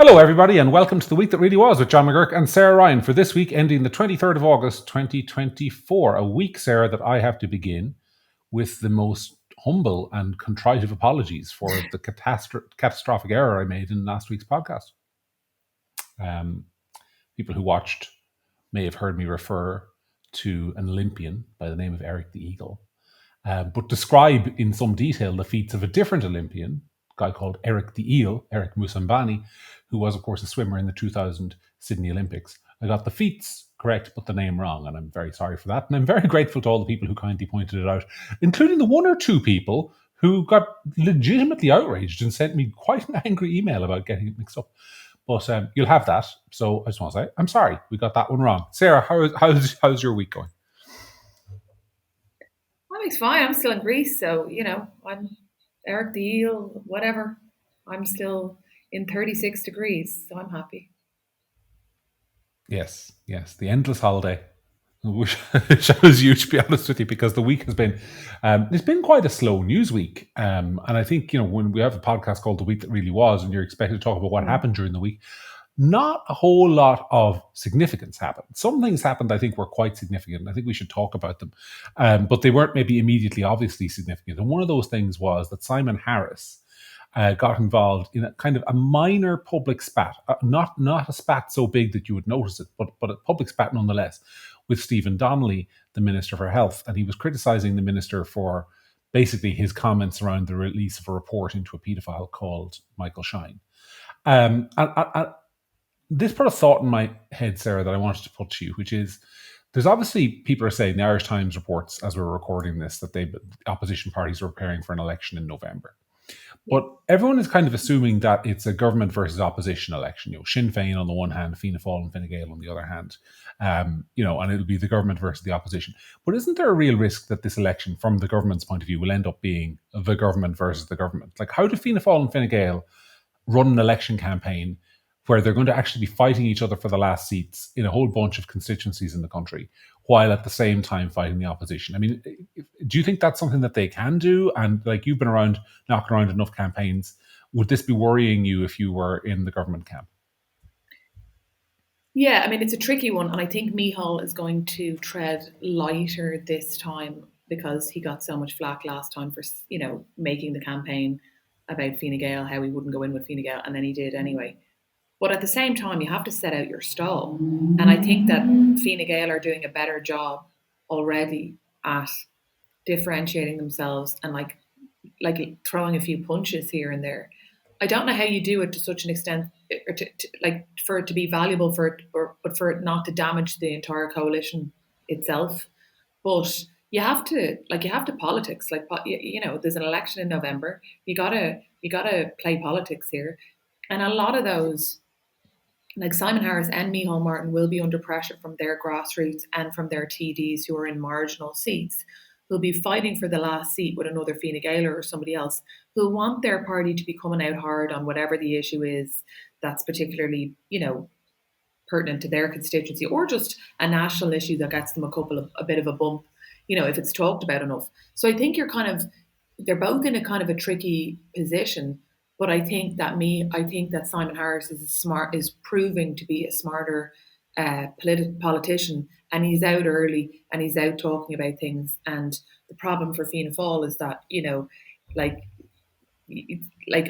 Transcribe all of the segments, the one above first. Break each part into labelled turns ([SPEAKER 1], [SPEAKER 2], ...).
[SPEAKER 1] Hello, everybody, and welcome to the week that really was with John McGurk and Sarah Ryan for this week ending the 23rd of August, 2024. A week, Sarah, that I have to begin with the most humble and contrite of apologies for the catastrophic error I made in last week's podcast. People who watched may have heard me refer to an Olympian by the name of Eric the Eagle, but describe in some detail the feats of a different Olympian, a guy called Eric the Eel, Eric Musambani, who was, of course, a swimmer in the 2000 Sydney Olympics. I got the feats correct, but the name wrong, and I'm very sorry for that. And I'm very grateful to all the people who kindly pointed it out, including the one or two people who got legitimately outraged and sent me quite an angry email about getting it mixed up. But you'll have that. So I just want to say, I'm sorry, we got that one wrong. Sarah, how's your week going?
[SPEAKER 2] My week's fine. I'm still in Greece, so I'm Eric the Eel, whatever. I'm still in 36 degrees, so I'm happy.
[SPEAKER 1] Yes, the endless holiday, which shows you, to be honest with you, because the week has been, it's been quite a slow news week. And I think, when we have a podcast called The Week That Really Was, and you're expected to talk about what happened during the week, not a whole lot of significance happened. Some things happened, I think, were quite significant, and I think we should talk about them. But they weren't maybe immediately obviously significant. And one of those things was that Simon Harris got involved in a kind of a minor public spat, not a spat so big that you would notice it, but a public spat nonetheless, with Stephen Donnelly, the Minister for Health. And he was criticising the Minister for basically his comments around the release of a report into a paedophile called Michael Shine. And this put a thought in my head, Sarah, that I wanted to put to you, which is, there's obviously, people are saying, the Irish Times reports, as we're recording this, that the opposition parties are preparing for an election in November. But everyone is kind of assuming that it's a government versus opposition election. Sinn Féin on the one hand, Fianna Fáil and Fine Gael on the other hand. And it'll be the government versus the opposition. But isn't there a real risk that this election, from the government's point of view, will end up being the government versus the government? Like, how do Fianna Fáil and Fine Gael run an election campaign where they're going to actually be fighting each other for the last seats in a whole bunch of constituencies in the country, while at the same time fighting the opposition? I mean, do you think that's something that they can do? And like, you've been knocking around enough campaigns, would this be worrying you if you were in the government camp?
[SPEAKER 2] Yeah, I mean, it's a tricky one, and I think Micheál is going to tread lighter this time because he got so much flack last time for, making the campaign about Fine Gael, how he wouldn't go in with Fine Gael, and then he did anyway. But at the same time, you have to set out your stall. And I think that Fine Gael are doing a better job already at differentiating themselves and like throwing a few punches here and there. I don't know how you do it to such an extent, for it to be valuable but for it not to damage the entire coalition itself. But you have to politics. There's an election in November. You gotta play politics here, and a lot of those, like Simon Harris and Micheál Martin, will be under pressure from their grassroots and from their TDs who are in marginal seats, who'll be fighting for the last seat with another Fine Gaeler or somebody else, who want their party to be coming out hard on whatever the issue is that's particularly, pertinent to their constituency, or just a national issue that gets them a bit of a bump, if it's talked about enough. So I think they're both in a kind of a tricky position. But I think that Simon Harris is proving to be a smarter politician, and he's out early and he's out talking about things. And the problem for Fianna Fáil is that,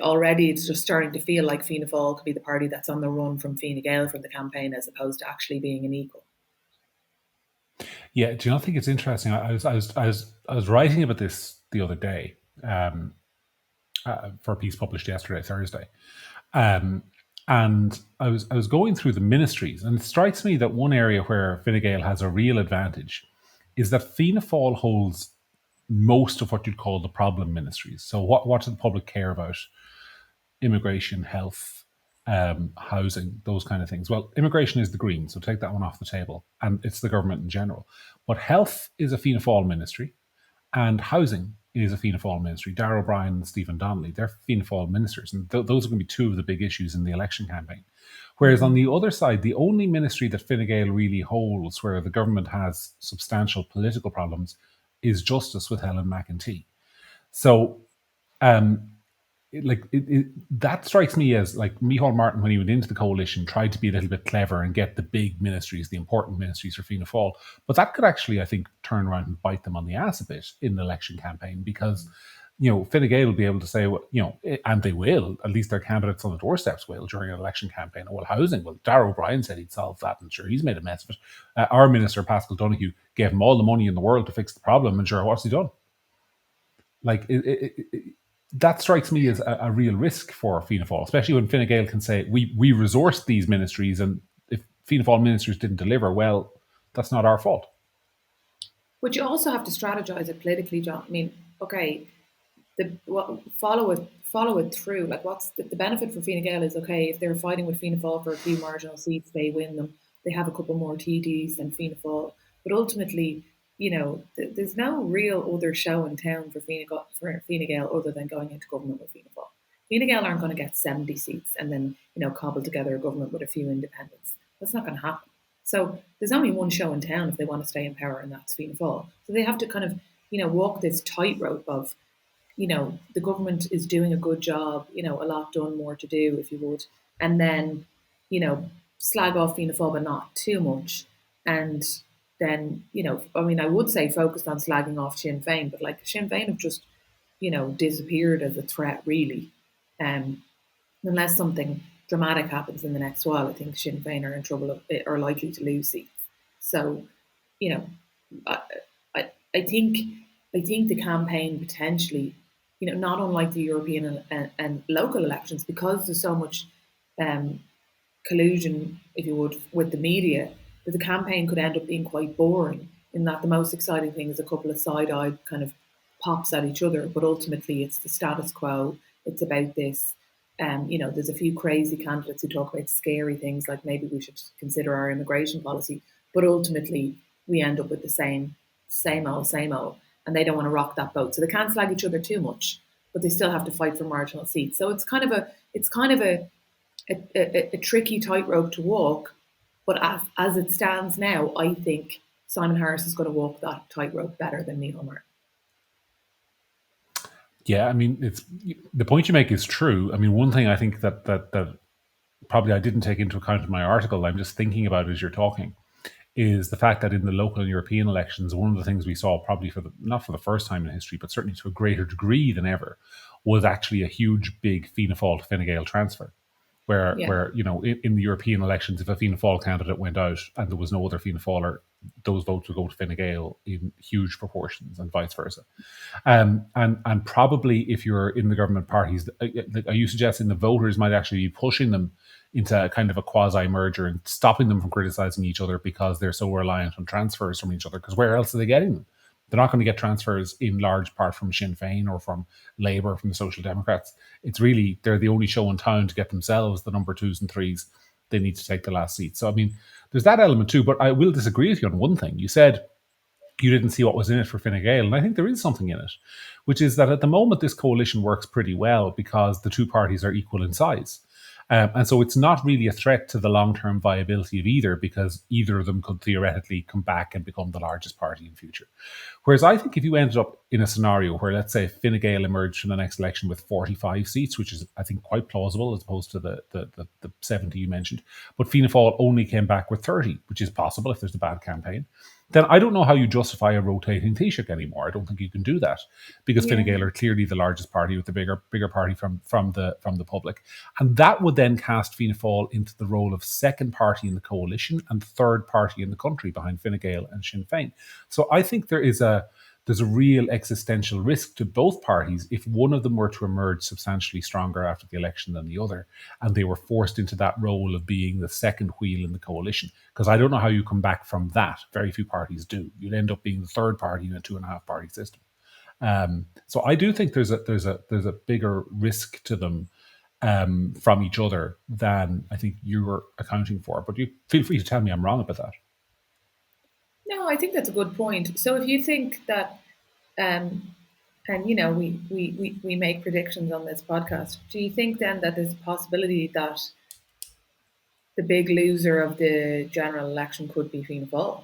[SPEAKER 2] already it's just starting to feel like Fianna Fáil could be the party that's on the run from Fine Gael from the campaign, as opposed to actually being an equal.
[SPEAKER 1] Yeah, do you not think it's interesting? I was writing about this the other day. For a piece published yesterday, Thursday. And I was going through the ministries, and it strikes me that one area where Fine Gael has a real advantage is that Fianna Fáil holds most of what you'd call the problem ministries. So what does the public care about? Immigration, health, housing, those kind of things. Well, immigration is the Greens, so take that one off the table, and it's the government in general. But health is a Fianna Fáil ministry, and housing is a Fianna Fáil ministry. Darragh O'Brien and Stephen Donnelly, they're Fianna Fáil ministers, and those are going to be two of the big issues in the election campaign. Whereas on the other side, the only ministry that Fine Gael really holds where the government has substantial political problems is Justice with Helen McEntee. So that strikes me as like Micheál Martin, when he went into the coalition, tried to be a little bit clever and get the big ministries, the important ministries for Fianna Fáil. But that could actually, I think, turn around and bite them on the ass a bit in the election campaign, because Fine Gael will be able to say, well, and they will, at least their candidates on the doorsteps will during an election campaign. Well, housing, well, Darragh O'Brien said he'd solve that, and sure, he's made a mess of it. Our minister, Pascal Donoghue, gave him all the money in the world to fix the problem, and sure, what's he done? Like, that strikes me as a real risk for Fianna Fáil, especially when Fine Gael can say, we resourced these ministries, and if Fianna Fáil ministers didn't deliver, well, that's not our fault.
[SPEAKER 2] But you also have to strategize it politically, John. I mean, okay, follow it through. Like, what's the benefit for Fine Gael is, okay, if they're fighting with Fianna Fáil for a few marginal seats, they win them. They have a couple more TDs than Fianna Fáil. But ultimately, there's no real other show in town for Fine Gael other than going into government with Fianna Fáil. Fine Gael aren't going to get 70 seats and then, cobble together a government with a few independents. That's not going to happen. So there's only one show in town if they want to stay in power, and that's Fianna Fáil. So they have to kind of, walk this tightrope of, the government is doing a good job, a lot done, more to do, if you would. And then, slag off Fianna Fáil, but not too much. And then, I would say focused on slagging off Sinn Féin, but like Sinn Féin have just, disappeared as a threat, really. Unless something dramatic happens in the next while, I think Sinn Féin are in trouble, are likely to lose seats. So, I think the campaign potentially, not unlike the European and local elections, because there's so much collusion, if you would, with the media, that the campaign could end up being quite boring, in that the most exciting thing is a couple of side-eyed kind of pops at each other, but ultimately it's the status quo. It's about this. There's a few crazy candidates who talk about scary things, like maybe we should consider our immigration policy, but ultimately we end up with the same old, and they don't want to rock that boat. So they can't slag each other too much, but they still have to fight for marginal seats. So it's kind of a tricky tightrope to walk. But as it stands now, I think Simon Harris is going to walk that tightrope better than Micheál Martin.
[SPEAKER 1] Yeah, I mean, it's the point you make is true. I mean, one thing I think that probably I didn't take into account in my article, I'm just thinking about as you're talking, is the fact that in the local and European elections, one of the things we saw, probably not for the first time in history, but certainly to a greater degree than ever, was actually a huge, big Fianna Fáil to Fine Gael transfer. Where in the European elections, if a Fianna Fáil candidate went out and there was no other Fianna Fáiler, those votes would go to Fine Gael in huge proportions, and vice versa. And probably if you're in the government parties, are you suggesting the voters might actually be pushing them into kind of a quasi-merger and stopping them from criticising each other because they're so reliant on transfers from each other? Because where else are they getting them? They're not going to get transfers in large part from Sinn Féin or from Labour or from the Social Democrats. It's really, they're the only show in town to get themselves the number 2s and 3s. They need to take the last seat. So, I mean, there's that element too, but I will disagree with you on one thing. You said you didn't see what was in it for Fine Gael, and I think there is something in it, which is that at the moment this coalition works pretty well because the two parties are equal in size. And so it's not really a threat to the long-term viability of either, because either of them could theoretically come back and become the largest party in future. Whereas I think if you ended up in a scenario where, let's say, Fine Gael emerged from the next election with 45 seats, which is, I think, quite plausible as opposed to the 70 you mentioned, but Fianna Fáil only came back with 30, which is possible if there's a bad campaign, then I don't know how you justify a rotating Taoiseach anymore. I don't think you can do that, because Fine Gael are clearly the largest party with the bigger party from the public. And that would then cast Fianna Fáil into the role of second party in the coalition and third party in the country behind Fine Gael and Sinn Féin. So I think there's a real existential risk to both parties if one of them were to emerge substantially stronger after the election than the other, and they were forced into that role of being the second wheel in the coalition. Because I don't know how you come back from that. Very few parties do. You'd end up being the third party in a 2.5 party system. So I do think there's a bigger risk to them from each other than I think you were accounting for. But you feel free to tell me I'm wrong about that.
[SPEAKER 2] No, I think that's a good point. So if you think that, and we make predictions on this podcast, do you think then that there's a possibility that the big loser of the general election could be Fianna Fáil?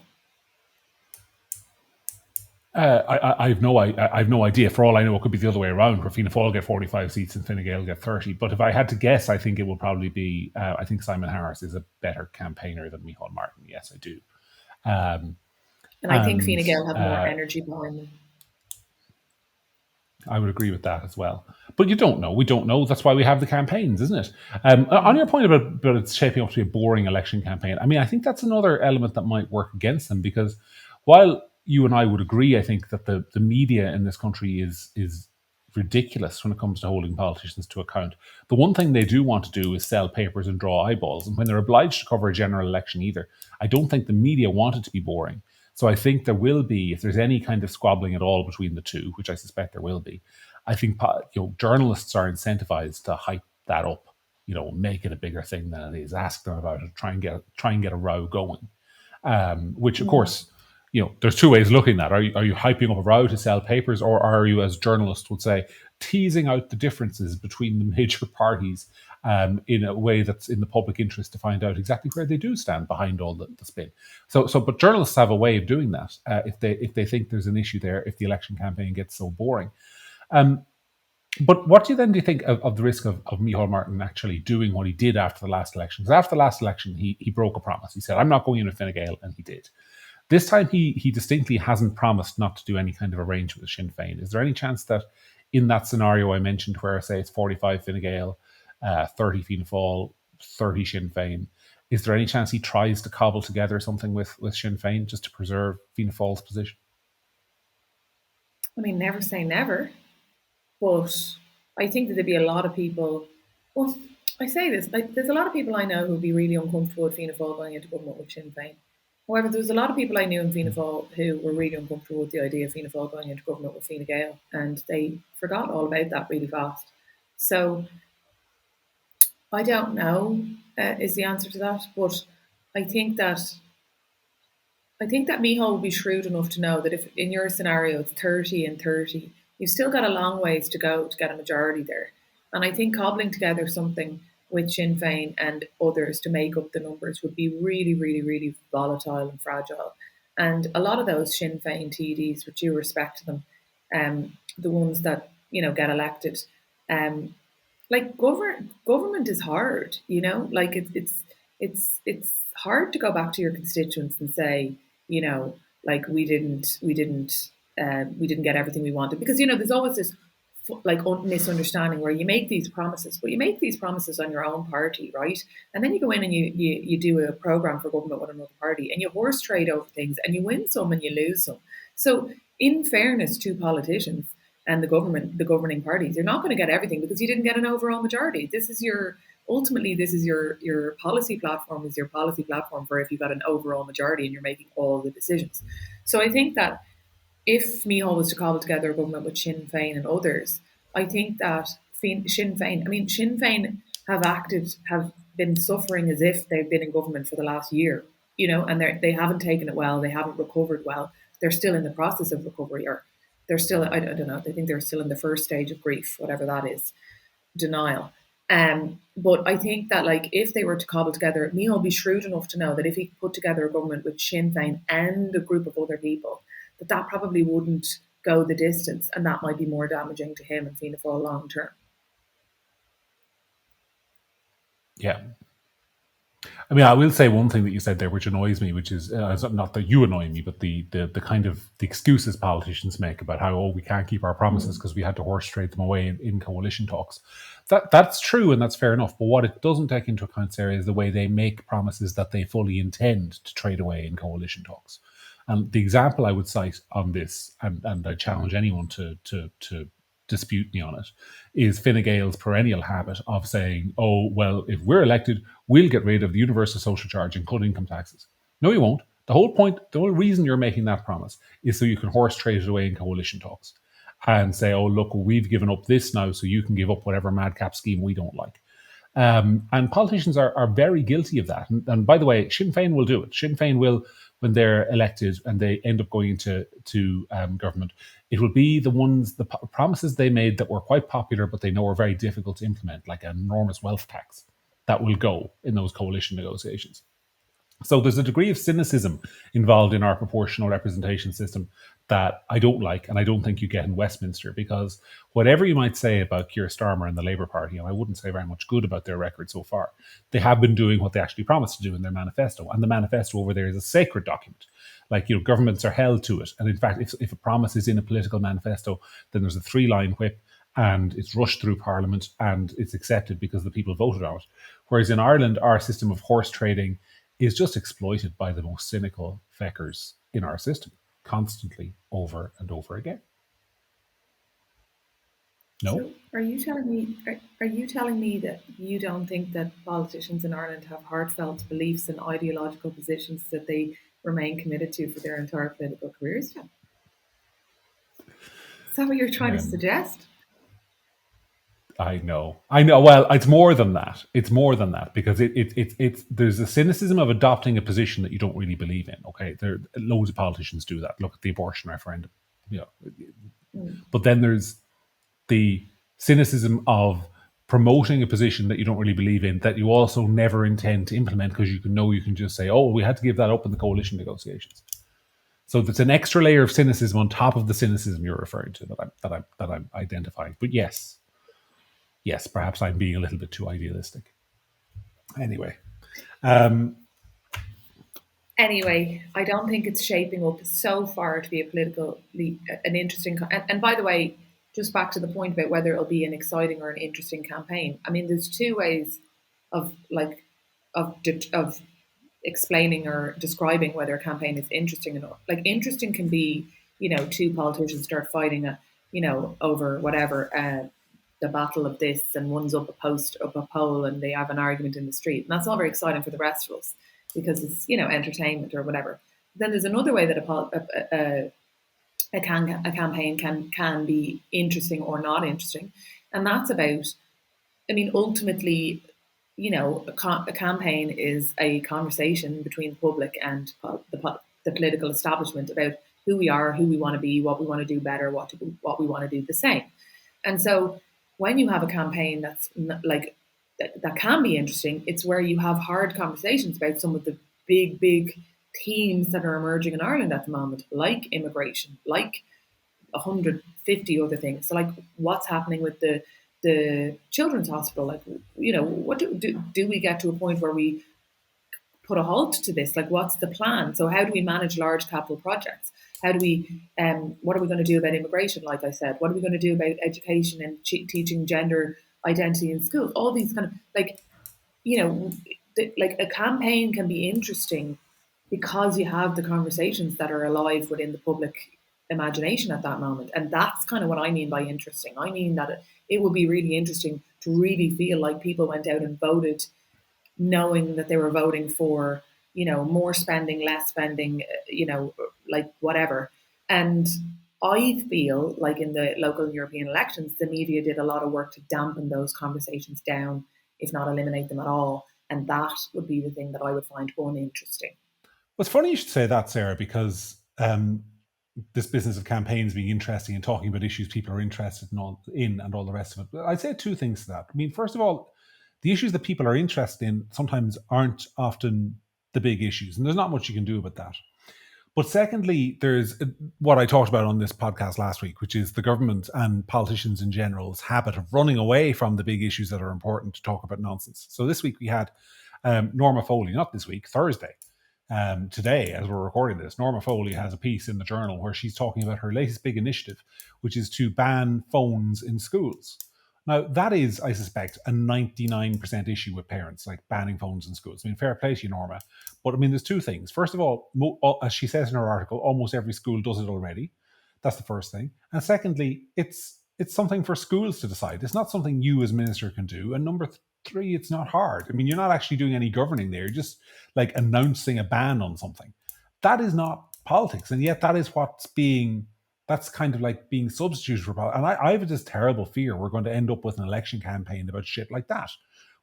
[SPEAKER 1] I have no idea. For all I know, it could be the other way around, where Fianna Fáil get 45 seats and Fine Gael get 30. But if I had to guess, I think it will probably be. I think Simon Harris is a better campaigner than Micheál Martin. Yes, I do.
[SPEAKER 2] And I think
[SPEAKER 1] And
[SPEAKER 2] Fine Gael have more energy behind them.
[SPEAKER 1] I would agree with that as well. But you don't know. We don't know. That's why we have the campaigns, isn't it? On your point about it's shaping up to be a boring election campaign, I mean, I think that's another element that might work against them, because while you and I would agree, I think that the media in this country is ridiculous when it comes to holding politicians to account. The one thing they do want to do is sell papers and draw eyeballs. And when they're obliged to cover a general election either, I don't think the media want it to be boring. So I think there will be, if there's any kind of squabbling at all between the two, which I suspect there will be, I think journalists are incentivized to hype that up, make it a bigger thing than it is, ask them about it, try and get a row going. Which of course, there's two ways of looking at it. Are you hyping up a row to sell papers, or are you, as journalists would say, teasing out the differences between the major parties in a way that's in the public interest to find out exactly where they do stand behind all the spin? But journalists have a way of doing that if they think there's an issue there, if the election campaign gets so boring. But what do you think of the risk of Micheál Martin actually doing what he did after the last election? Because after the last election, he broke a promise. He said, "I'm not going in with Fine Gael," and he did. This time, he distinctly hasn't promised not to do any kind of arrangement with Sinn Féin. Is there any chance that in that scenario I mentioned, where say it's 45 Fine Gael, 30 Fianna Fáil, 30 Sinn Féin, is there any chance he tries to cobble together something with Sinn Féin just to preserve Fianna Fáil's position?
[SPEAKER 2] I mean, never say never. But I think that there'd be a lot of people. Well, I say this, there's a lot of people I know who'd be really uncomfortable with Fianna Fáil going into government with Sinn Féin. However, there's a lot of people I knew in Fianna Fáil who were really uncomfortable with the idea of Fianna Fáil going into government with Fine Gael, and they forgot all about that really fast. So I don't know is the answer to that, but I think that Micheál will be shrewd enough to know that if in your scenario it's 30 and 30, you've still got a long ways to go to get a majority there. And I think cobbling together something with Sinn Féin and others to make up the numbers would be really, really, really volatile and fragile. And a lot of those Sinn Féin TDs, with due respect to them, the ones that get elected, government is hard. Like it's hard to go back to your constituents and say, like we didn't get everything we wanted, because there's always this misunderstanding where you make these promises, but you make these promises on your own party, right? And then you go in and you do a program for government with another party, and you horse trade over things, and you win some and you lose some. So in fairness to politicians and the governing parties, you're not going to get everything because you didn't get an overall majority. This is your policy platform is your policy platform for if you've got an overall majority and you're making all the decisions. So I think that if Micheál was to cobble together a government with Sinn Féin and others, I think that Sinn Féin have been suffering as if they've been in government for the last year, and they haven't taken it well, they haven't recovered well. They're still in the process of recovery, or they're still, I don't know, I think they're still in the first stage of grief, whatever that is, denial. But I think that if they were to cobble together, Micheál would be shrewd enough to know that if he put together a government with Sinn Féin and a group of other people, that probably wouldn't go the distance, and that might be more damaging to him and Fianna Fáil long term.
[SPEAKER 1] Yeah. I mean, I will say one thing that you said there, which annoys me, which is not that you annoy me, but the kind of the excuses politicians make about how we can't keep our promises because we had to horse trade them away in coalition talks. That's true, and that's fair enough. But what it doesn't take into account, Sarah, is the way they make promises that they fully intend to trade away in coalition talks. And the example I would cite on this, and I challenge anyone to dispute me on it, is Fine Gael's perennial habit of saying, "Oh, well, if we're elected, we'll get rid of the universal social charge and cut income taxes." No, you won't. The whole reason you're making that promise is so you can horse trade it away in coalition talks and say, "Oh, look, we've given up this now, so you can give up whatever madcap scheme we don't like." And politicians are very guilty of that. And by the way, Sinn Féin will do it. Sinn Féin will, when they're elected and they end up going into government, it will be the promises they made that were quite popular, but they know are very difficult to implement, like an enormous wealth tax, that will go in those coalition negotiations. So there's a degree of cynicism involved in our proportional representation system that I don't like, and I don't think you get in Westminster, because whatever you might say about Keir Starmer and the Labour Party, and I wouldn't say very much good about their record so far, they have been doing what they actually promised to do in their manifesto. And the manifesto over there is a sacred document. Like, governments are held to it. And in fact, if a promise is in a political manifesto, then there's a 3-line whip, and it's rushed through Parliament, and it's accepted because the people voted on it. Whereas in Ireland, our system of horse trading is just exploited by the most cynical feckers in our system, constantly, over and over again. No?
[SPEAKER 2] So are you telling me that you don't think that politicians in Ireland have heartfelt beliefs and ideological positions that they remain committed to for their entire political careers? Is that what you're trying to suggest?
[SPEAKER 1] I know. Well, it's more than that. It's more than that, because it's there's a cynicism of adopting a position that you don't really believe in. Okay, loads of politicians do that. Look at the abortion referendum. But then there's the cynicism of promoting a position that you don't really believe in, that you also never intend to implement, because you can just say, "Oh, we had to give that up in the coalition negotiations." So there's an extra layer of cynicism on top of the cynicism you're referring to that I'm identifying. But yes, perhaps I'm being a little bit too idealistic. Anyway.
[SPEAKER 2] Anyway, I don't think it's shaping up so far to be an interesting. And by the way, just back to the point about whether it'll be an exciting or an interesting campaign. I mean, there's two ways of explaining or describing whether a campaign is interesting or not. Like, interesting can be, two politicians start fighting over whatever. The battle of this, and one's up a poll, and they have an argument in the street, and that's not very exciting for the rest of us, because it's entertainment or whatever. Then there's another way that a campaign can be interesting or not interesting, and that's about. I mean, ultimately, a campaign is a conversation between the public and the political establishment about who we are, who we want to be, what we want to do better, what we want to do the same, and so. When you have a campaign that's that can be interesting, it's where you have hard conversations about some of the big themes that are emerging in Ireland at the moment, like immigration, like 150 other things. So, like, what's happening with the children's hospital? Like, what do we get to a point where we put a halt to this? Like, what's the plan? So how do we manage large capital projects? How do we, what are we going to do about immigration? Like I said, what are we going to do about education and teaching gender identity in schools? All these kind of, like, like a campaign can be interesting because you have the conversations that are alive within the public imagination at that moment. And that's kind of what I mean by interesting. I mean that it would be really interesting to really feel like people went out and voted knowing that they were voting for, more spending, less spending, like whatever. And I feel like in the local European elections, the media did a lot of work to dampen those conversations down, if not eliminate them at all. And that would be the thing that I would find uninteresting.
[SPEAKER 1] Well, it's funny you should say that, Sarah, because this business of campaigns being interesting and talking about issues people are interested in and all the rest of it. I'd say two things to that. I mean, first of all, the issues that people are interested in sometimes aren't often the big issues, and there's not much you can do about that. But secondly, there's what I talked about on this podcast last week, which is the government and politicians in general's habit of running away from the big issues that are important to talk about nonsense. So this week we had Norma Foley, not this week, Thursday. Today, as we're recording this, Norma Foley has a piece in the Journal where she's talking about her latest big initiative, which is to ban phones in schools. Now, that is, I suspect, a 99% issue with parents, like banning phones in schools. I mean, fair play to you, Norma. But I mean, there's two things. First of all, as she says in her article, almost every school does it already. That's the first thing. And secondly, it's something for schools to decide. It's not something you as minister can do. And number three, it's not hard. I mean, you're not actually doing any governing there. You're just like announcing a ban on something. That is not politics. And yet that is that's kind of like being substituted for politics. And I have this terrible fear we're going to end up with an election campaign about shit like that.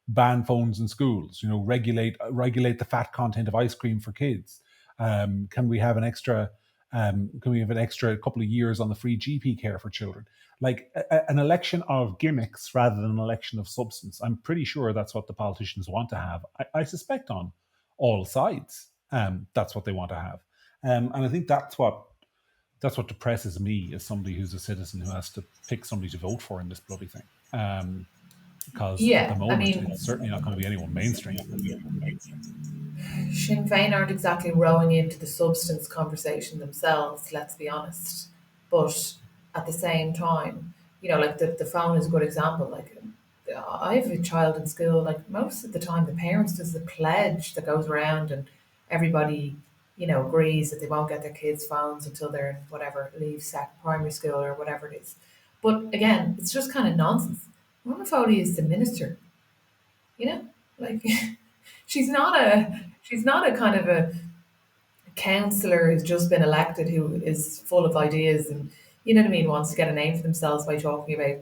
[SPEAKER 1] Ban phones in schools, regulate the fat content of ice cream for kids. Can we have an extra couple of years on the free GP care for children? Like an election of gimmicks rather than an election of substance. I'm pretty sure that's what the politicians want to have. I suspect on all sides, that's what they want to have. And I think that's what That's what depresses me as somebody who's a citizen who has to pick somebody to vote for in this bloody thing. Because at the
[SPEAKER 2] Yeah, I
[SPEAKER 1] moment,
[SPEAKER 2] mean,
[SPEAKER 1] it's certainly not going to be anyone mainstream.
[SPEAKER 2] Sinn Féin aren't exactly rowing into the substance conversation themselves, let's be honest. But at the same time, like the phone is a good example. Like, I have a child in school, like, most of the time, the parents, there's a pledge that goes around and everybody, agrees that they won't get their kids' phones until they're, whatever, leave primary school or whatever it is. But again, it's just kind of nonsense. Mama Foley is the minister, you know? Like, she's not a kind of a councillor who's just been elected who is full of ideas and, you know what I mean, wants to get a name for themselves by talking about,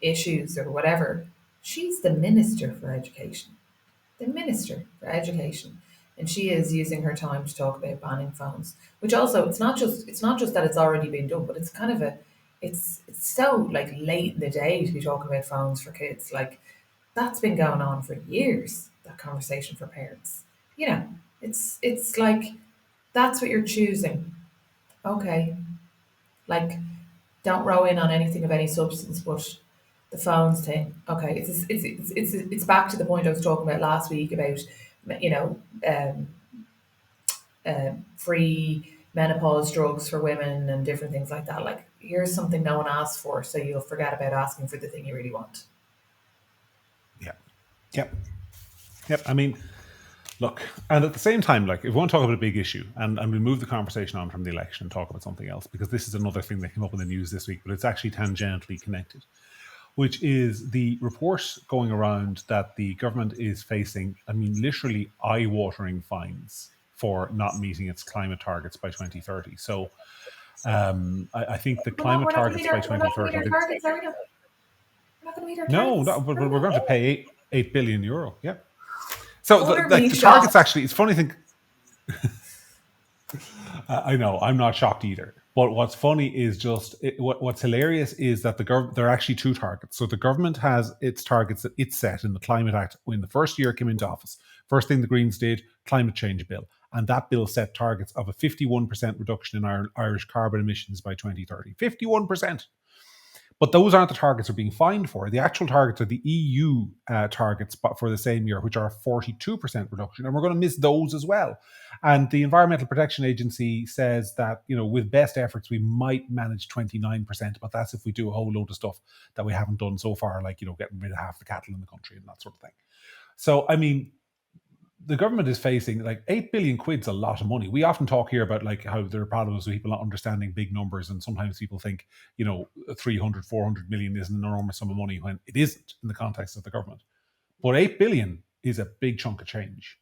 [SPEAKER 2] issues or whatever. She's the minister for education. The minister for education. And she is using her time to talk about banning phones. Which also, it's not just that it's already been done, but it's kind of it's so like late in the day to be talking about phones for kids. Like, that's been going on for years, that conversation for parents. You know, it's like, that's what you're choosing. Okay. Like, don't row in on anything of any substance, but the phones thing. Okay, it's back to the point I was talking about last week about, you know um, free menopause drugs for women and different things like that. Like, here's something no one asked for, so you'll forget about asking for the thing you really want.
[SPEAKER 1] Yeah. Yep. Yep. I mean, look, and at the same time, like, if we want to talk about a big issue, and we move the conversation on from the election and talk about something else, because this is another thing that came up in the news this week, but it's actually tangentially connected, which is the report going around that the government is facing, I mean, literally eye-watering fines for not meeting its climate targets by 2030. So I think the climate
[SPEAKER 2] We're not going to
[SPEAKER 1] targets
[SPEAKER 2] meet
[SPEAKER 1] by
[SPEAKER 2] our we're not going to meet
[SPEAKER 1] 2030,
[SPEAKER 2] our targets, are we? We're not going to meet our
[SPEAKER 1] no,
[SPEAKER 2] targets.
[SPEAKER 1] no, but
[SPEAKER 2] Are we
[SPEAKER 1] we're going to
[SPEAKER 2] not?
[SPEAKER 1] pay 8 billion euro. Yeah. So
[SPEAKER 2] Utter
[SPEAKER 1] like
[SPEAKER 2] me
[SPEAKER 1] the targets,
[SPEAKER 2] shocked.
[SPEAKER 1] actually, it's funny thing. I know, I'm not shocked either. But what's funny is just what's hilarious is that there are actually two targets. So the government has its targets that it set in the Climate Act when the first year it came into office. First thing the Greens did, climate change bill, and that bill set targets of a 51% reduction in Irish carbon emissions by 2030. 51%. But those aren't the targets they're being fined for. The actual targets are the EU targets for the same year, which are a 42% reduction. And we're going to miss those as well. And the Environmental Protection Agency says that, with best efforts, we might manage 29%, but that's if we do a whole load of stuff that we haven't done so far, like, getting rid of half the cattle in the country and that sort of thing. So, I mean, the government is facing, like, 8 billion quid's a lot of money. We often talk here about, like, how there are problems with people not understanding big numbers, and sometimes people think 300 400 million is an enormous sum of money when it isn't in the context of the government. But 8 billion is a big chunk of change.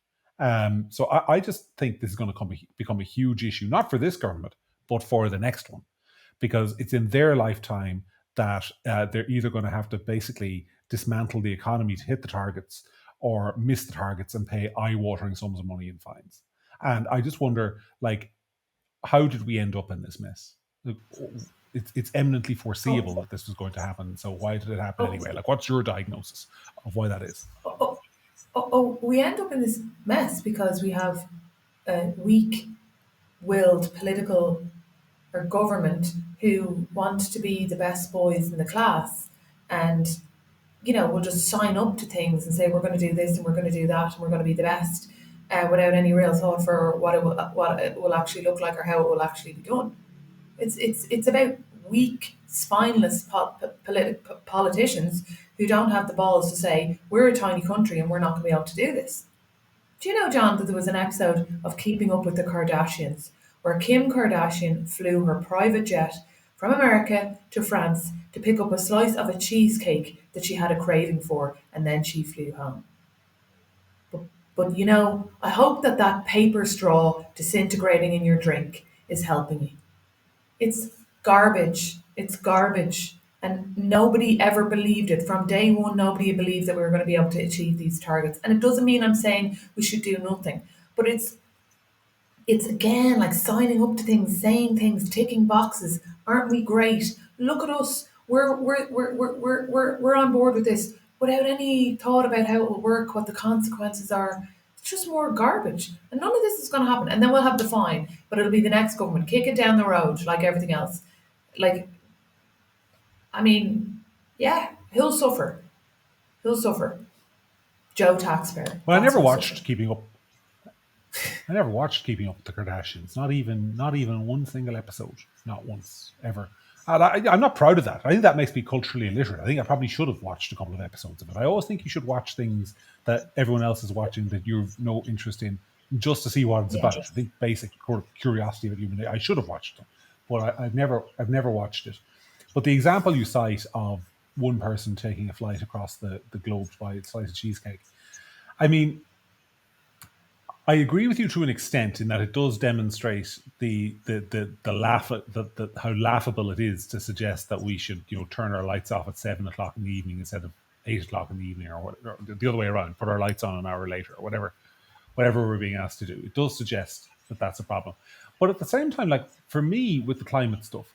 [SPEAKER 1] So I just think this is going to become a huge issue, not for this government, but for the next one, because it's in their lifetime that they're either going to have to basically dismantle the economy to hit the targets, or miss the targets and pay eye-watering sums of money in fines. And I just wonder, like, how did we end up in this mess? It's eminently foreseeable
[SPEAKER 2] Oh,
[SPEAKER 1] that this was going to happen. So why did it happen
[SPEAKER 2] oh,
[SPEAKER 1] anyway? Like, what's your diagnosis of why that is?
[SPEAKER 2] oh, we end up in this mess because we have a weak-willed political or government who want to be the best boys in the class, and will just sign up to things and say, we're going to do this and we're going to do that and we're going to be the best, without any real thought for what it will actually look like or how it will actually be done. It's about weak, spineless politicians who don't have the balls to say, we're a tiny country and we're not going to be able to do this. Do you know, John, that there was an episode of Keeping Up with the Kardashians where Kim Kardashian flew her private jet from America to France to pick up a slice of a cheesecake that she had a craving for, and then she flew home? But, but I hope that paper straw disintegrating in your drink is helping you. It's garbage. It's garbage. And nobody ever believed it. From day one, nobody believed that we were going to be able to achieve these targets. And it doesn't mean I'm saying we should do nothing. But it's again like signing up to things, saying things, ticking boxes. Aren't we great? Look at us. We're on board with this without any thought about how it will work, what the consequences are. just more garbage. And none of this is going to happen. And then we'll have the fine, but it'll be the next government. Kick it down the road like everything else. Like, I mean, yeah, he'll suffer. He'll suffer. Joe taxpayer.
[SPEAKER 1] Well, I
[SPEAKER 2] That's
[SPEAKER 1] never
[SPEAKER 2] who'll
[SPEAKER 1] watched
[SPEAKER 2] suffer.
[SPEAKER 1] Keeping Up. I never watched Keeping Up with the Kardashians. Not even one single episode. Not once ever. And I'm not proud of that. I think that makes me culturally illiterate. I think I probably should have watched a couple of episodes of it. I always think you should watch things that everyone else is watching that you've no interest in, just to see what it's
[SPEAKER 2] Yeah.
[SPEAKER 1] about. I think basic curiosity of human nature. I should have watched it, but I've never watched it. But the example you cite of one person taking a flight across the globe to buy a slice of cheesecake, I mean, I agree with you to an extent in that it does demonstrate the how laughable it is to suggest that we should turn our lights off at 7 o'clock in the evening instead of 8 o'clock in the evening, or the other way around, put our lights on an hour later, or whatever we're being asked to do. It does suggest that that's a problem. But at the same time, like for me with the climate stuff,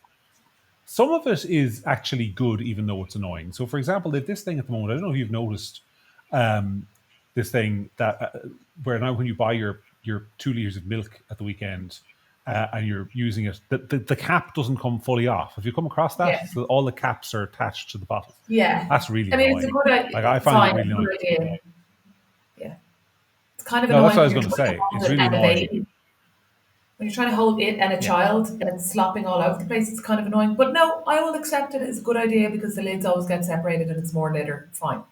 [SPEAKER 1] some of it is actually good, even though it's annoying. So, for example, there's this thing at the moment. I don't know if you've noticed this thing that where now when you buy your 2 liters of milk at the weekend and you're using it, the cap doesn't come fully off. Have you come across that?
[SPEAKER 2] Yeah.
[SPEAKER 1] So all the caps are attached to the bottle.
[SPEAKER 2] Yeah.
[SPEAKER 1] That's really
[SPEAKER 2] I mean,
[SPEAKER 1] annoying.
[SPEAKER 2] it's a good idea.
[SPEAKER 1] Like I find it really annoying.
[SPEAKER 2] Idea. Yeah. It's kind of
[SPEAKER 1] No,
[SPEAKER 2] annoying.
[SPEAKER 1] that's what I was going to say. It's really annoying.
[SPEAKER 2] When you're trying to hold it and a child and it's slopping all over the place, it's kind of annoying. But no, I will accept it. It's a good idea because the lids always get separated and it's more litter. Fine.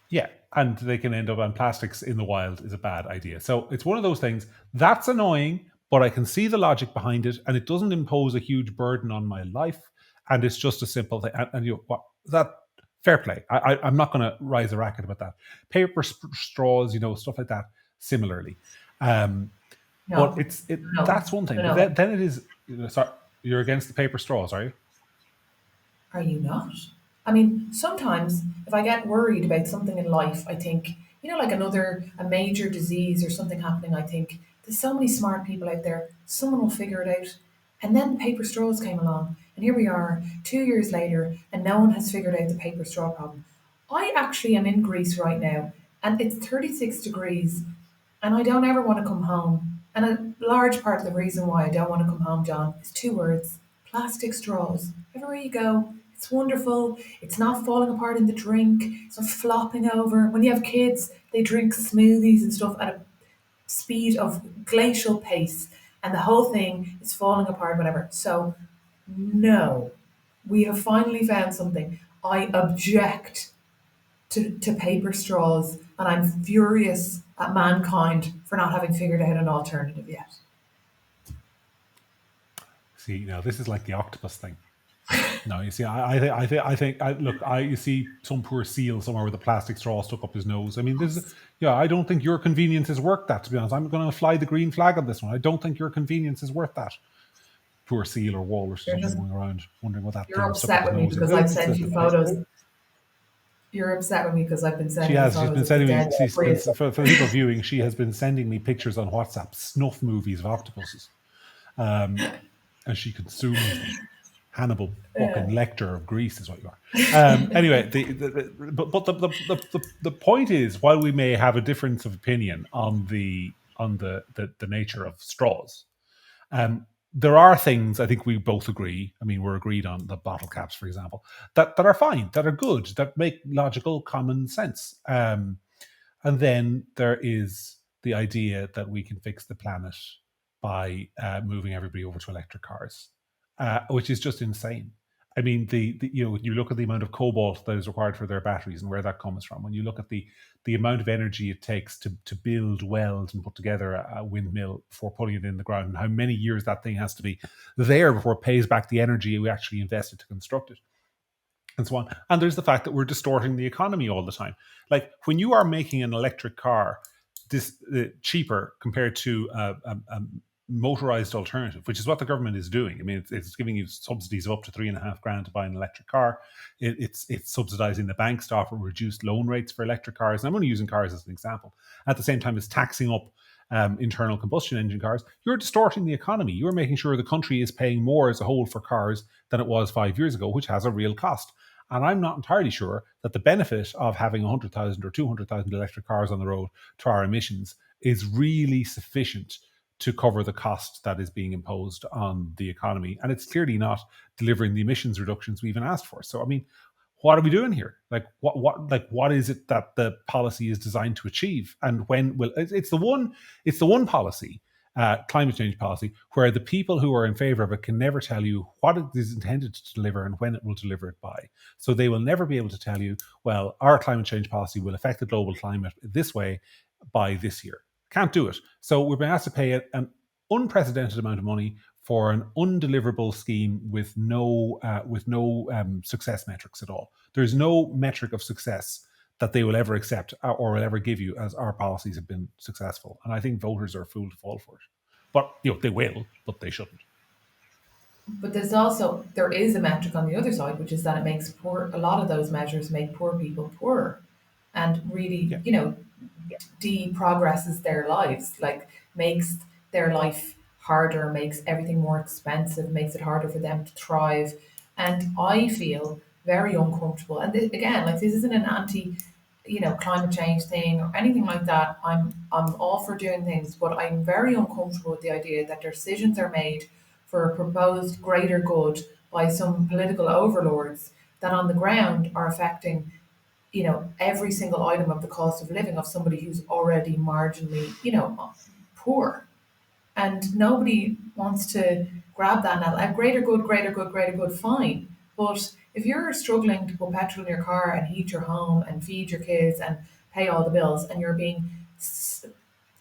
[SPEAKER 1] Yeah, and they can end up on plastics in the wild is a bad idea. So it's one of those things that's annoying, but I can see the logic behind it, and it doesn't impose a huge burden on my life, and it's just a simple thing. And that fair play. I'm not going to rise a racket about that. Paper straws, stuff like that. Similarly, but that's one thing.
[SPEAKER 2] No.
[SPEAKER 1] But then it is. Sorry, you're against the paper straws, are you?
[SPEAKER 2] Are you not? I mean, sometimes if I get worried about something in life, I think, like a major disease or something happening, I think there's so many smart people out there, someone will figure it out. And then paper straws came along, and here we are 2 years later, and no one has figured out the paper straw problem. I actually am in Greece right now, and it's 36 degrees, and I don't ever want to come home. And a large part of the reason why I don't want to come home, John, is 2 words: plastic straws. Everywhere you go, it's wonderful. It's not falling apart in the drink. It's not flopping over. When you have kids, they drink smoothies and stuff at a speed of glacial pace, and the whole thing is falling apart, whatever. So, no, we have finally found something. I object to paper straws, and I'm furious at mankind for not having figured out an alternative yet.
[SPEAKER 1] See, now this is like the octopus thing. No, you see, I think, you see some poor seal somewhere with a plastic straw stuck up his nose. I mean, I don't think your convenience is worth that, to be honest. I'm going to fly the green flag on this one. I don't think your convenience is worth that. Poor seal or walrus or something going around wondering what that
[SPEAKER 2] You're upset with me because I've sent you photos. You're upset with me because I've been sending you photos.
[SPEAKER 1] She's been sending me, for the people viewing, she has been sending me pictures on WhatsApp, snuff movies of octopuses. And she consumes them. Hannibal fucking Lecter of Greece is what you are. Anyway, the point is, while we may have a difference of opinion on the nature of straws, there are things I think we both agree. I mean, we're agreed on the bottle caps, for example, that are fine, that are good, that make logical, common sense. And then there is the idea that we can fix the planet by moving everybody over to electric cars. Which is just insane. I mean, you look at the amount of cobalt that is required for their batteries and where that comes from. When you look at the amount of energy it takes to build, weld, and put together a windmill before putting it in the ground, and how many years that thing has to be there before it pays back the energy we actually invested to construct it, and so on. And there's the fact that we're distorting the economy all the time. Like when you are making an electric car cheaper compared to a motorized alternative, which is what the government is doing. I mean, it's giving you subsidies of up to $3,500 to buy an electric car. It's subsidizing the banks to offer reduced loan rates for electric cars. And I'm only using cars as an example. At the same time as taxing up internal combustion engine cars, you're distorting the economy. You're making sure the country is paying more as a whole for cars than it was 5 years ago, which has a real cost. And I'm not entirely sure that the benefit of having 100,000 or 200,000 electric cars on the road to our emissions is really sufficient to cover the cost that is being imposed on the economy. And it's clearly not delivering the emissions reductions we even asked for. So, I mean, what are we doing here? What is it that the policy is designed to achieve? And when will it's the one policy, climate change policy, where the people who are in favor of it can never tell you what it is intended to deliver and when it will deliver it by. So they will never be able to tell you, well, our climate change policy will affect the global climate this way by this year. Can't do it. So we're being asked to pay an unprecedented amount of money for an undeliverable scheme with no success metrics at all. There's no metric of success that they will ever accept or will ever give you as our policies have been successful. And I think voters are a fool to fall for it. But they will, but they shouldn't.
[SPEAKER 3] But there is a metric on the other side, which is that it makes a lot of those measures make poor people poorer, and really, deprogresses their lives, like makes their life harder, makes everything more expensive, makes it harder for them to thrive. And I feel very uncomfortable. And again, like this isn't an climate change thing or anything like that. I'm all for doing things, but I'm very uncomfortable with the idea that decisions are made for a proposed greater good by some political overlords that on the ground are affecting every single item of the cost of living of somebody who's already marginally, poor. And nobody wants to grab that now. A greater good, greater good, greater good, fine. But if you're struggling to put petrol in your car and heat your home and feed your kids and pay all the bills, and you're being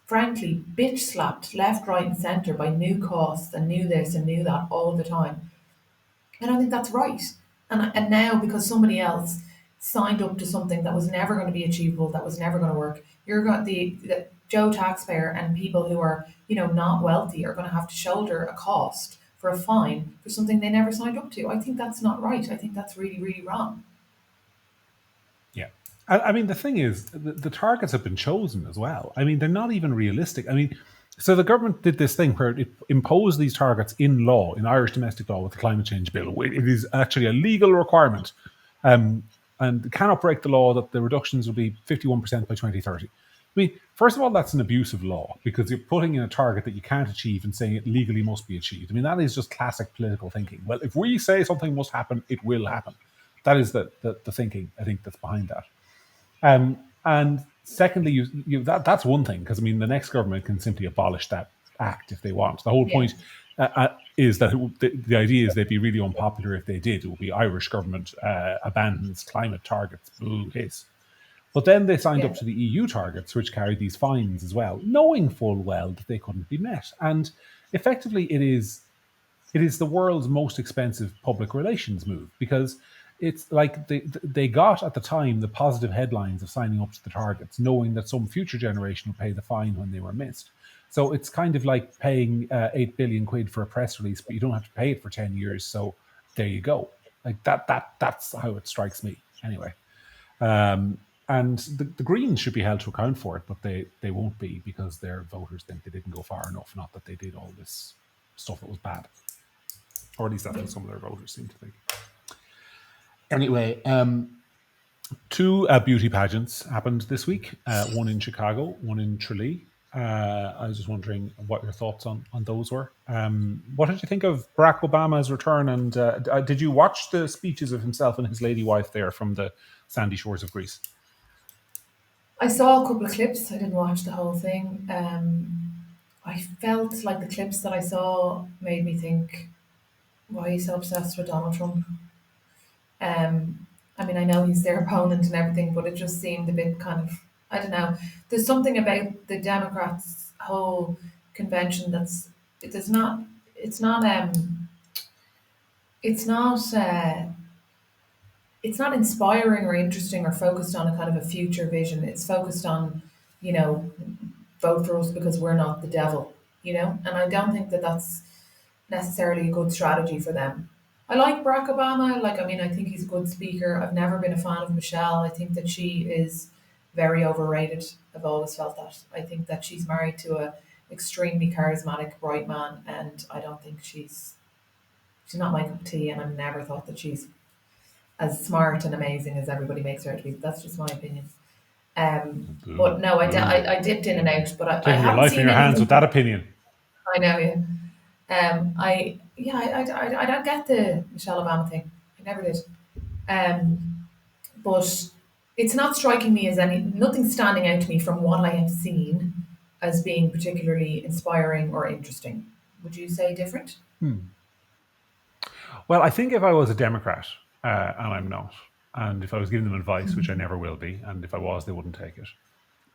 [SPEAKER 3] frankly bitch slapped left, right, and centre by new costs and new this and new that all the time, I don't think that's right. And now because somebody else signed up to something that was never going to be achievable, that was never going to work, you're going the Joe taxpayer and people who are not wealthy are going to have to shoulder a cost for a fine for something they never signed up to. I think that's not right. I think that's really, really wrong.
[SPEAKER 1] Yeah. I mean, the thing is, the targets have been chosen as well. I mean, they're not even realistic. I mean, so the government did this thing where it imposed these targets in law, in Irish domestic law with the climate change bill. It is actually a legal requirement and cannot break the law that the reductions will be 51% by 2030. I mean, first of all, that's an abuse of law because you're putting in a target that you can't achieve and saying it legally must be achieved. I mean, that is just classic political thinking. Well, if we say something must happen, it will happen. That is the thinking, I think, that's behind that. And secondly, that's one thing, because I mean, the next government can simply abolish that act if they want. The whole point is that the idea is they'd be really unpopular if they did. It would be Irish government abandons climate targets. Boo, hiss. But then they signed up to the EU targets, which carry these fines as well, knowing full well that they couldn't be met. And effectively, it is the world's most expensive public relations move, because it's like they got at the time the positive headlines of signing up to the targets, knowing that some future generation would pay the fine when they were missed. So it's kind of like paying 8 billion quid for a press release, but you don't have to pay it for 10 years. So there you go. Like that's how it strikes me anyway. And the Greens should be held to account for it, but they won't be, because their voters think they didn't go far enough, not that they did all this stuff that was bad. Or at least that's what some of their voters seem to think. Anyway, 2 beauty pageants happened this week. One in Chicago, one in Tralee. I was just wondering what your thoughts on those were. What did you think of Barack Obama's return? And did you watch the speeches of himself and his lady wife there from the sandy shores of Greece?
[SPEAKER 3] I saw a couple of clips. I didn't watch the whole thing. I felt like the clips that I saw made me think, why are you so obsessed with Donald Trump? I mean, I know he's their opponent and everything, but it just seemed a bit kind of, I don't know. There's something about the Democrats' whole convention it's not inspiring or interesting or focused on a kind of a future vision. It's focused on, vote for us because we're not the devil, and I don't think that that's necessarily a good strategy for them. I like Barack Obama. I think he's a good speaker. I've never been a fan of Michelle. I think that she is very overrated. I've always felt that. I think that she's married to a extremely charismatic, bright man, and I don't think she's not my cup of tea, and I've never thought that she's as smart and amazing as everybody makes her out to be. That's just my opinion.
[SPEAKER 1] Boo,
[SPEAKER 3] But no,
[SPEAKER 1] boo.
[SPEAKER 3] I dipped in and out, but I
[SPEAKER 1] Taking your
[SPEAKER 3] haven't
[SPEAKER 1] life in
[SPEAKER 3] seen
[SPEAKER 1] your hands
[SPEAKER 3] anything.
[SPEAKER 1] with that opinion.
[SPEAKER 3] I know, yeah. I don't get the Michelle Obama thing. I never did. But it's not striking me as nothing standing out to me from what I have seen as being particularly inspiring or interesting. Would you say different?
[SPEAKER 1] Well, I think if I was a Democrat, and I'm not, and if I was giving them advice, which I never will be, and if I was, they wouldn't take it.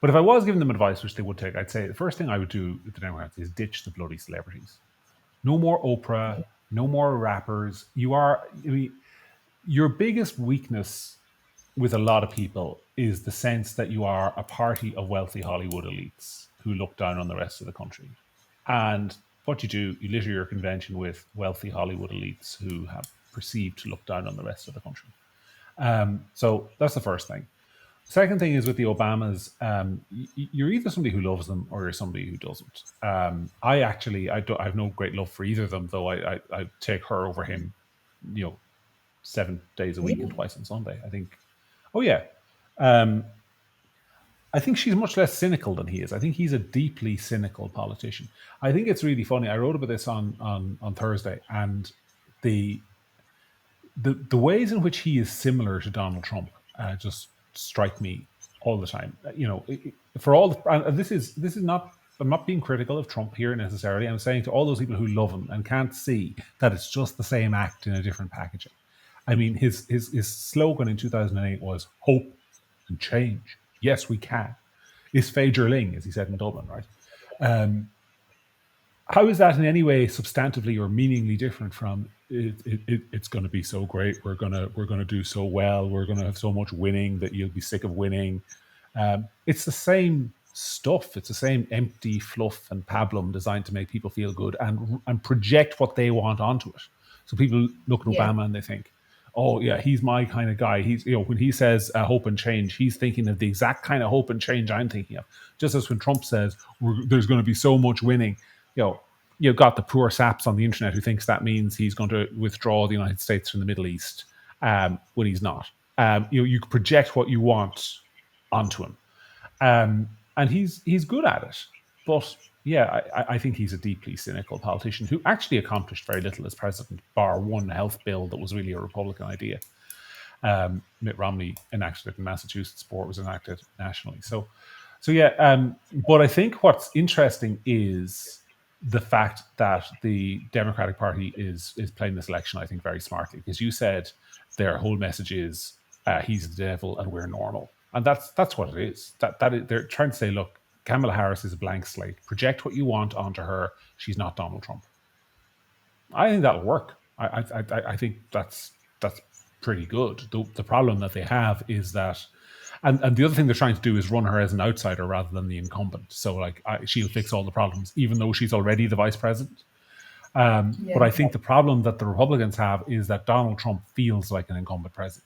[SPEAKER 1] But if I was giving them advice, which they would take, I'd say the first thing I would do with the Democrats is ditch the bloody celebrities. No more Oprah, no more rappers. Your biggest weakness with a lot of people is the sense that you are a party of wealthy Hollywood elites who look down on the rest of the country. And what you do, you litter your convention with wealthy Hollywood elites who have perceived to look down on the rest of the country. So that's the first thing. Second thing is with the Obamas, you're either somebody who loves them or you're somebody who doesn't. I have no great love for either of them, though I take her over him, 7 days a week and twice on Sunday. I think, I think she's much less cynical than he is. I think he's a deeply cynical politician. I think it's really funny. I wrote about this on Thursday, and the ways in which he is similar to Donald Trump just strike me all the time. This is not. I'm not being critical of Trump here necessarily. I'm saying to all those people who love him and can't see that it's just the same act in a different packaging. I mean, his slogan in 2008 was "Hope and change. Yes, we can." Is Fager Ling, as he said in Dublin, right? How is that in any way substantively or meaningly different from it's going to be so great? We're gonna do so well. We're going to have so much winning that you'll be sick of winning. It's the same stuff. It's the same empty fluff and pablum designed to make people feel good and project what they want onto it. So people look at Obama and they think, oh yeah, he's my kind of guy. He's when he says hope and change, he's thinking of the exact kind of hope and change I'm thinking of. Just as when Trump says there's going to be so much winning, you've got the poor saps on the internet who thinks that means he's going to withdraw the United States from the Middle East when he's not. You project what you want onto him, and he's good at it. But yeah, I think he's a deeply cynical politician who actually accomplished very little as president, bar one health bill that was really a Republican idea. Mitt Romney enacted it in Massachusetts before it was enacted nationally. So yeah. But I think what's interesting is the fact that the Democratic Party is playing this election, I think, very smartly, because you said their whole message is he's the devil and we're normal, and that's what it is. They're trying to say, look, Kamala Harris is a blank slate. Project what you want onto her. She's not Donald Trump. I think that'll work. I think that's pretty good. The problem that they have is that, and the other thing they're trying to do is run her as an outsider rather than the incumbent. So she'll fix all the problems, even though she's already the vice president. But I think the problem that the Republicans have is that Donald Trump feels like an incumbent president.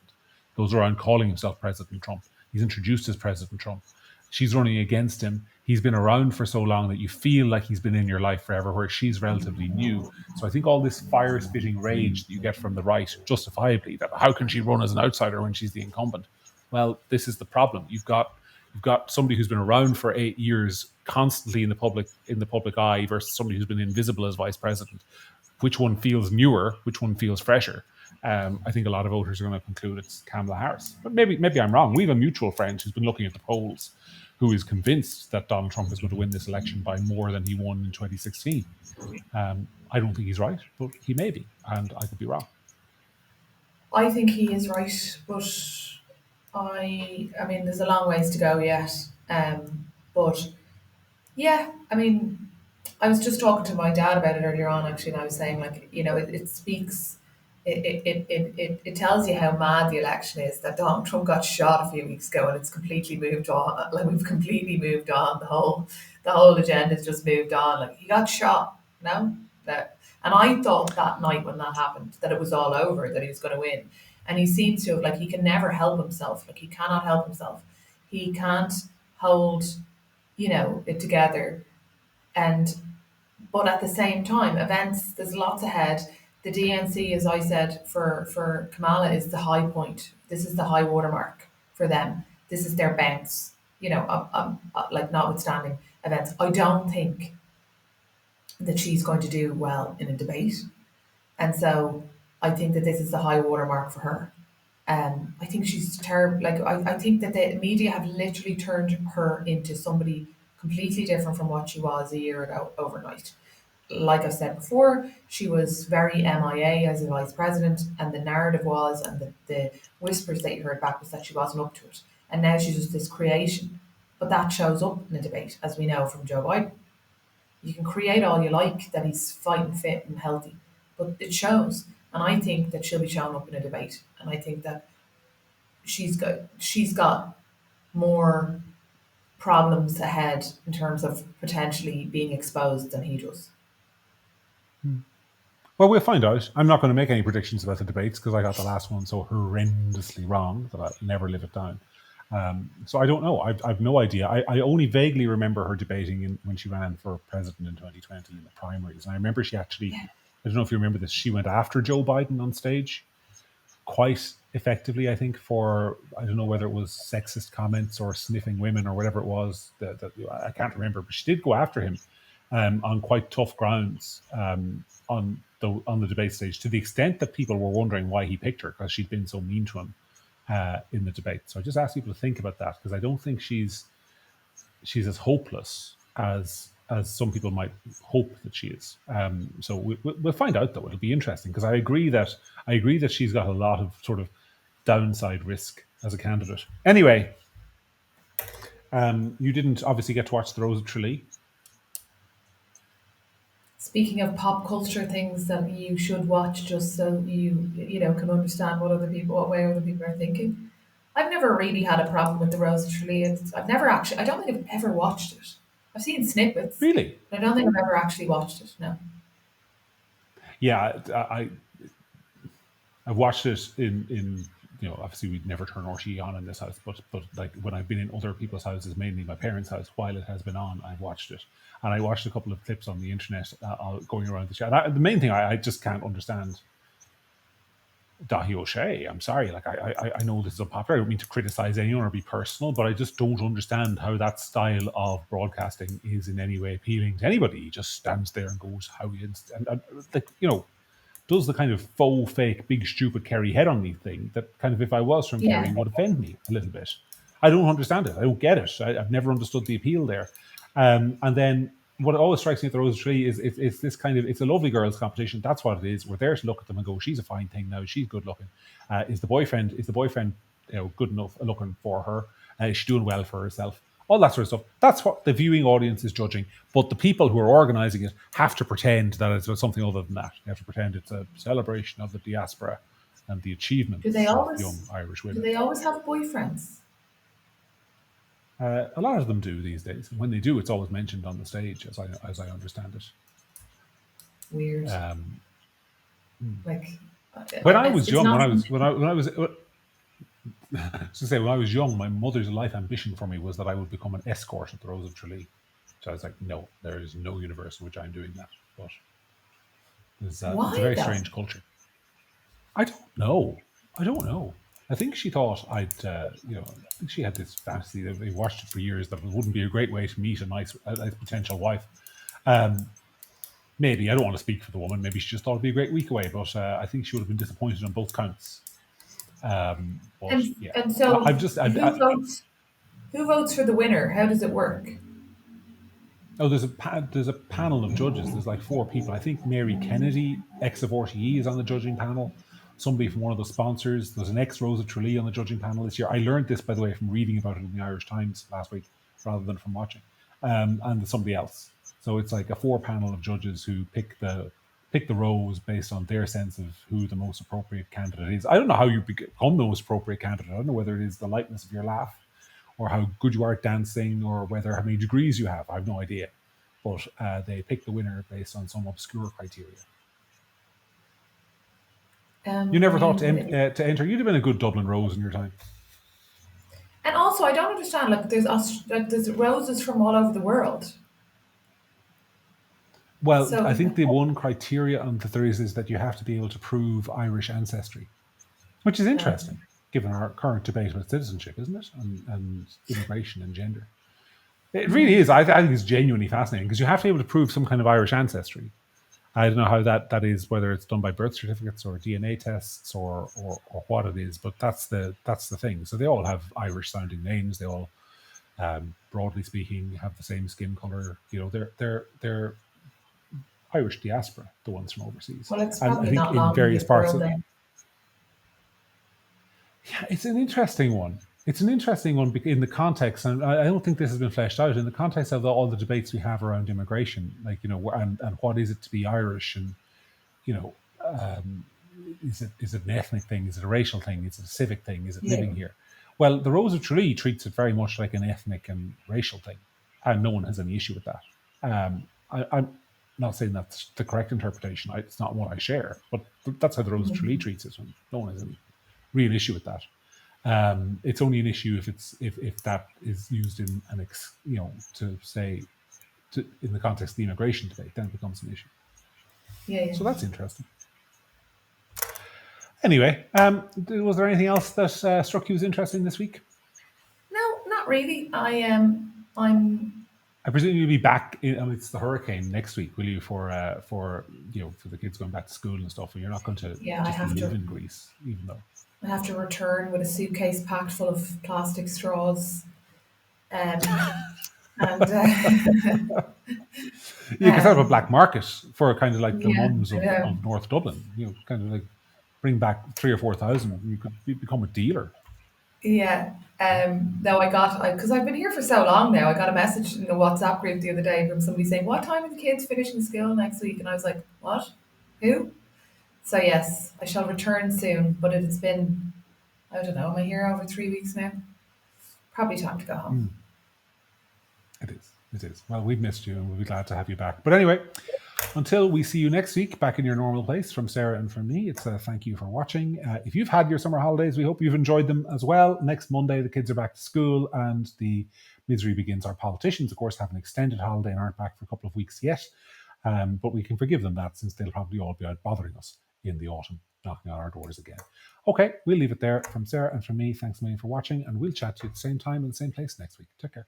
[SPEAKER 1] Goes around calling himself President Trump. He's introduced as President Trump. She's running against him. He's been around for so long that you feel like he's been in your life forever, where she's relatively new. So I think all this fire-spitting rage that you get from the right, justifiably, that how can she run as an outsider when she's the incumbent? Well, this is the problem. You've got somebody who's been around for 8 years, constantly in the public eye, versus somebody who's been invisible as vice president. Which one feels newer? Which one feels fresher? I think a lot of voters are going to conclude it's Kamala Harris. But maybe I'm wrong. We have a mutual friend who's been looking at the polls, who is convinced that Donald Trump is going to win this election by more than he won in 2016. I don't think he's right, but he may be, and I could be wrong.
[SPEAKER 3] I think he is right, but I mean, there's a long ways to go yet. But yeah, I mean, I was just talking to my dad about it earlier on, actually, and I was saying, like, it speaks, it tells you how mad the election is, that Donald Trump got shot a few weeks ago and it's completely moved on. Like, we've completely moved on. The whole agenda's just moved on. Like, he got shot, no? And I thought that night when that happened that it was all over, that he was going to win. And he seems to have, like, he can never help himself. Like, he cannot help himself. He can't hold, it together. But at the same time, there's lots ahead. the DNC, as I said, for Kamala is the high point. This is the high watermark for them. This is their bounce. Like notwithstanding events, I don't think that she's going to do well in a debate, and so I think that this is the high watermark for her. I think she's terrible. Like I think that the media have literally turned her into somebody completely different from what she was a year ago overnight. Like I said before, she was very MIA as a vice president, and the narrative was, and the whispers that you heard back was that she wasn't up to it. And now she's just this creation. But that shows up in a debate, as we know from Joe Biden. You can create all you like that he's fighting fit and healthy, but it shows. And I think that she'll be shown up in a debate. And I think that she's got more problems ahead in terms of potentially being exposed than he does.
[SPEAKER 1] Well, we'll find out. I'm not going to make any predictions about the debates because I got the last one so horrendously wrong that I'll never live it down. So I don't know. I've no idea. I only vaguely remember her debating when she ran for president in 2020 in the primaries. And I remember she actually, I don't know if you remember this, she went after Joe Biden on stage quite effectively, I think, for, I don't know whether it was sexist comments or sniffing women or whatever it was. That I can't remember, but she did go after him on quite tough grounds on the debate stage, to the extent that people were wondering why he picked her, because she'd been so mean to him in the debate. So I just ask people to think about that, because I don't think she's as hopeless as some people might hope that she is. So we'll find out, though. It'll be interesting, because I agree that she's got a lot of sort of downside risk as a candidate. Anyway, you didn't obviously get to watch the Rose of Tralee.
[SPEAKER 3] Speaking of pop culture things that you should watch, just so you can understand what way other people are thinking. I've never really had a problem with the Rose of Tralee. I don't think I've ever watched it. I've seen snippets.
[SPEAKER 1] Really?
[SPEAKER 3] But I don't think I've ever actually watched it. No.
[SPEAKER 1] Yeah, I've watched it in obviously we'd never turn RTE on in this house, but like when I've been in other people's houses, mainly my parents' house, while it has been on, I've watched it. And I watched a couple of clips on the internet going around the chat. The main thing I just can't understand Dahi O'Shea. I'm sorry, like I know this is unpopular. I don't mean to criticize anyone or be personal, but I just don't understand how that style of broadcasting is in any way appealing to anybody. He just stands there and goes, how he and does the kind of faux, fake, big, stupid Kerry head on me thing that kind of, if I was from Kerry, would offend me a little bit. I don't understand it. I don't get it. I've never understood the appeal there. And then what always strikes me at the Rose of Tralee is it's this kind of, it's a lovely girls competition. That's what it is. We're there to look at them and go, she's a fine thing now. She's good looking. Is the boyfriend good enough looking for her? Is she doing well for herself? All that sort of stuff. That's what the viewing audience is judging. But the people who are organising it have to pretend that it's something other than that. They have to pretend it's a celebration of the diaspora and the achievements of young Irish women.
[SPEAKER 3] Do they always have boyfriends?
[SPEAKER 1] A lot of them do these days. When they do, it's always mentioned on the stage, as I understand it.
[SPEAKER 3] Weird.
[SPEAKER 1] When I was young, when I was young, my mother's life ambition for me was that I would become an escort at the Rose of Tralee. So I was like, no, there is no universe in which I'm doing that. But it's a very strange culture. I don't know. I think she thought I think she had this fantasy that they watched it for years, that it wouldn't be a great way to meet a nice potential wife. Maybe, I don't want to speak for the woman. Maybe she just thought it'd be a great week away, but I think she would have been disappointed on both counts.
[SPEAKER 3] And so, who votes for the winner? How does it work?
[SPEAKER 1] Oh, there's a panel of judges. There's like 4 people. I think Mary Kennedy, ex of RTE, is on the judging panel. Somebody from one of the sponsors. There's an ex Rose of Tralee on the judging panel this year. I learned this, by the way, from reading about it in the Irish Times last week, rather than from watching. And there's somebody else. So it's like a 4 panel of judges who pick the Rose based on their sense of who the most appropriate candidate is. I don't know how you become the most appropriate candidate. I don't know whether it is the lightness of your laugh, or how good you are at dancing, or how many degrees you have. I have no idea. But they pick the winner based on some obscure criteria. You never thought to enter? You'd have been a good Dublin Rose in your time.
[SPEAKER 3] And also, I don't understand. There's roses from all over the world.
[SPEAKER 1] Well,
[SPEAKER 3] So
[SPEAKER 1] I think the one criteria on that there is that you have to be able to prove Irish ancestry, which is interesting, given our current debate about citizenship, isn't it? And immigration and gender. It really is. I think it's genuinely fascinating because you have to be able to prove some kind of Irish ancestry. I don't know how that is, whether it's done by birth certificates or DNA tests or what it is, but that's the thing. So they all have Irish sounding names. They all, broadly speaking, have the same skin color. You know, they're Irish diaspora, the ones from overseas.
[SPEAKER 3] well, it's
[SPEAKER 1] And I
[SPEAKER 3] probably
[SPEAKER 1] think
[SPEAKER 3] not
[SPEAKER 1] in
[SPEAKER 3] long to
[SPEAKER 1] various
[SPEAKER 3] be a
[SPEAKER 1] parts
[SPEAKER 3] girl
[SPEAKER 1] of
[SPEAKER 3] then.
[SPEAKER 1] yeah, it's an interesting one. It's an interesting one in the context, and I don't think this has been fleshed out in the context of all the debates we have around immigration, like, you know, and what is it to be Irish, and you know, is it an ethnic thing? Is it a racial thing? Is it a civic thing? Is it
[SPEAKER 3] Yeah.
[SPEAKER 1] living here? Well, the Rose of Tralee treats it very much like an ethnic and racial thing, and no one has any issue with that. I'm not saying that's the correct interpretation. It's not one I share, but that's how the Rose of Tralee treats it, and no one has any real issue with that. It's only an issue if that is used in to say in the context of the immigration debate, then it becomes an issue.
[SPEAKER 3] Yeah.
[SPEAKER 1] So that's interesting. Anyway, was there anything else that struck you as interesting this week?
[SPEAKER 3] No, not really. I'm
[SPEAKER 1] I presume you'll be back. It's the hurricane next week, will you? For the kids going back to school and stuff. And you're not going to
[SPEAKER 3] Yeah, I
[SPEAKER 1] just
[SPEAKER 3] have
[SPEAKER 1] live
[SPEAKER 3] to.
[SPEAKER 1] in Greece, even though.
[SPEAKER 3] I have to return with a suitcase packed full of plastic straws. Um, and
[SPEAKER 1] You could set up a black market for kind of like the
[SPEAKER 3] yeah,
[SPEAKER 1] mums
[SPEAKER 3] I
[SPEAKER 1] of,
[SPEAKER 3] know.
[SPEAKER 1] of North Dublin. You know, kind of like bring back 3,000 or 4,000. You could become a dealer.
[SPEAKER 3] Yeah. No, because I've been here for so long now. I got a message in the WhatsApp group the other day from somebody saying, "What time are the kids finishing school next week?" And I was like, "What? Who?" So yes, I shall return soon. But it's been, I don't know, am I here over 3 weeks now? Probably time to go home.
[SPEAKER 1] It is. It is. Well, we've missed you, and we'll be glad to have you back. But anyway, until we see you next week, back in your normal place, from Sarah and from me, it's a thank you for watching. If you've had your summer holidays, we hope you've enjoyed them as well. Next Monday, the kids are back to school, and the misery begins. Our politicians, of course, have an extended holiday and aren't back for a couple of weeks yet. But we can forgive them that, since they'll probably all be out bothering us in the autumn, knocking on our doors again. Okay, we'll leave it there. From Sarah and from me, thanks a million for watching, and we'll chat to you at the same time and the same place next week. Take care.